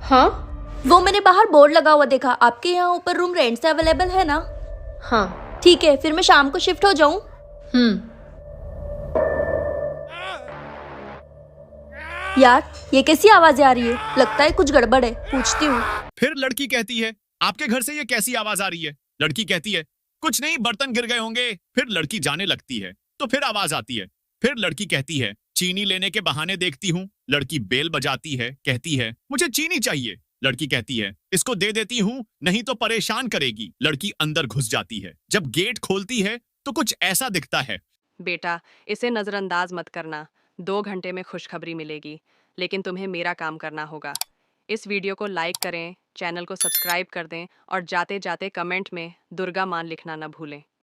हाँ। वो मैंने बाहर बोर्ड लगा हुआ देखा, आपके यहाँ ऊपर रूम रेंट से अवेलेबल है ना? हाँ। ठीक है, फिर मैं शाम को शिफ्ट हो जाऊँ? यार, ये कैसी आवाजें आ रही है? लगता है कुछ गड़बड़ है, पूछती हूँ। फिर लड़की कहती है, आपके घर से ये कैसी आवाज आ रही है? लड़की कहती है, कुछ नहीं, बर्तन गिर गए होंगे। फिर लड़की जाने लगती है तो फिर आवाज आती है। फिर लड़की कहती है, चीनी लेने के बहाने देखती हूँ। लड़की बेल बजाती है, कहती है, मुझे चीनी चाहिए। लड़की कहती है, इसको दे देती हूँ, नहीं तो परेशान करेगी। लड़की अंदर घुस जाती है। जब गेट खोलती है तो कुछ ऐसा दिखता है। बेटा, इसे नज़रअंदाज मत करना। 2 घंटे में खुशखबरी मिलेगी, लेकिन तुम्हें मेरा काम करना होगा। इस वीडियो को लाइक करें, चैनल को सब्सक्राइब कर दें और जाते जाते कमेंट में दुर्गा मान लिखना न भूलें।